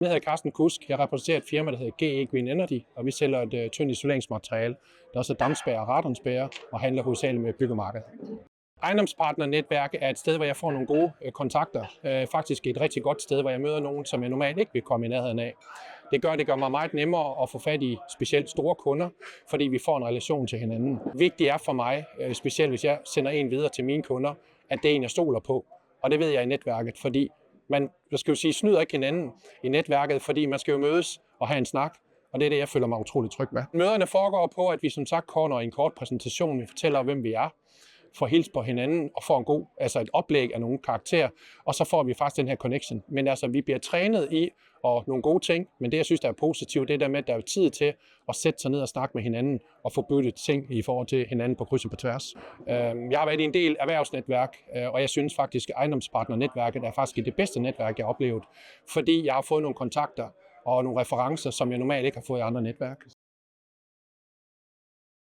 Jeg hedder Carsten Kusk. Jeg repræsenterer et firma, der hedder GE Green Energy, og vi sælger et tyndt isoleringsmateriale, der også er dampspærrer og radonspærrer, og handler hovedsageligt med byggemarkedet. Ejendomspartnernetværk er et sted, hvor jeg får nogle gode kontakter. Faktisk et rigtig godt sted, hvor jeg møder nogen, som jeg normalt ikke vil komme i nærheden af. Det gør mig meget nemmere at få fat i specielt store kunder, fordi vi får en relation til hinanden. Vigtigt er for mig, specielt hvis jeg sender en videre til mine kunder, at det er en, jeg stoler på. Og det ved jeg i netværket, fordi man snyder ikke hinanden i netværket, fordi man skal jo mødes og have en snak. Og det er det, jeg føler mig utrolig tryg med. Møderne foregår på, at vi som sagt kommer i en kort præsentation. Vi fortæller, hvem vi er, får hils på hinanden og får et oplæg af nogle karakterer, og så får vi faktisk den her connection. Men altså, vi bliver trænet i og nogle gode ting, men det, jeg synes, der er positivt, det er der med, at der er tid til at sætte sig ned og snakke med hinanden og få byttet ting i forhold til hinanden på kryds og på tværs. Jeg har været i en del erhvervsnetværk, og jeg synes faktisk, at ejendomspartnernetværket er faktisk det bedste netværk, jeg har oplevet, fordi jeg har fået nogle kontakter og nogle referencer, som jeg normalt ikke har fået i andre netværk.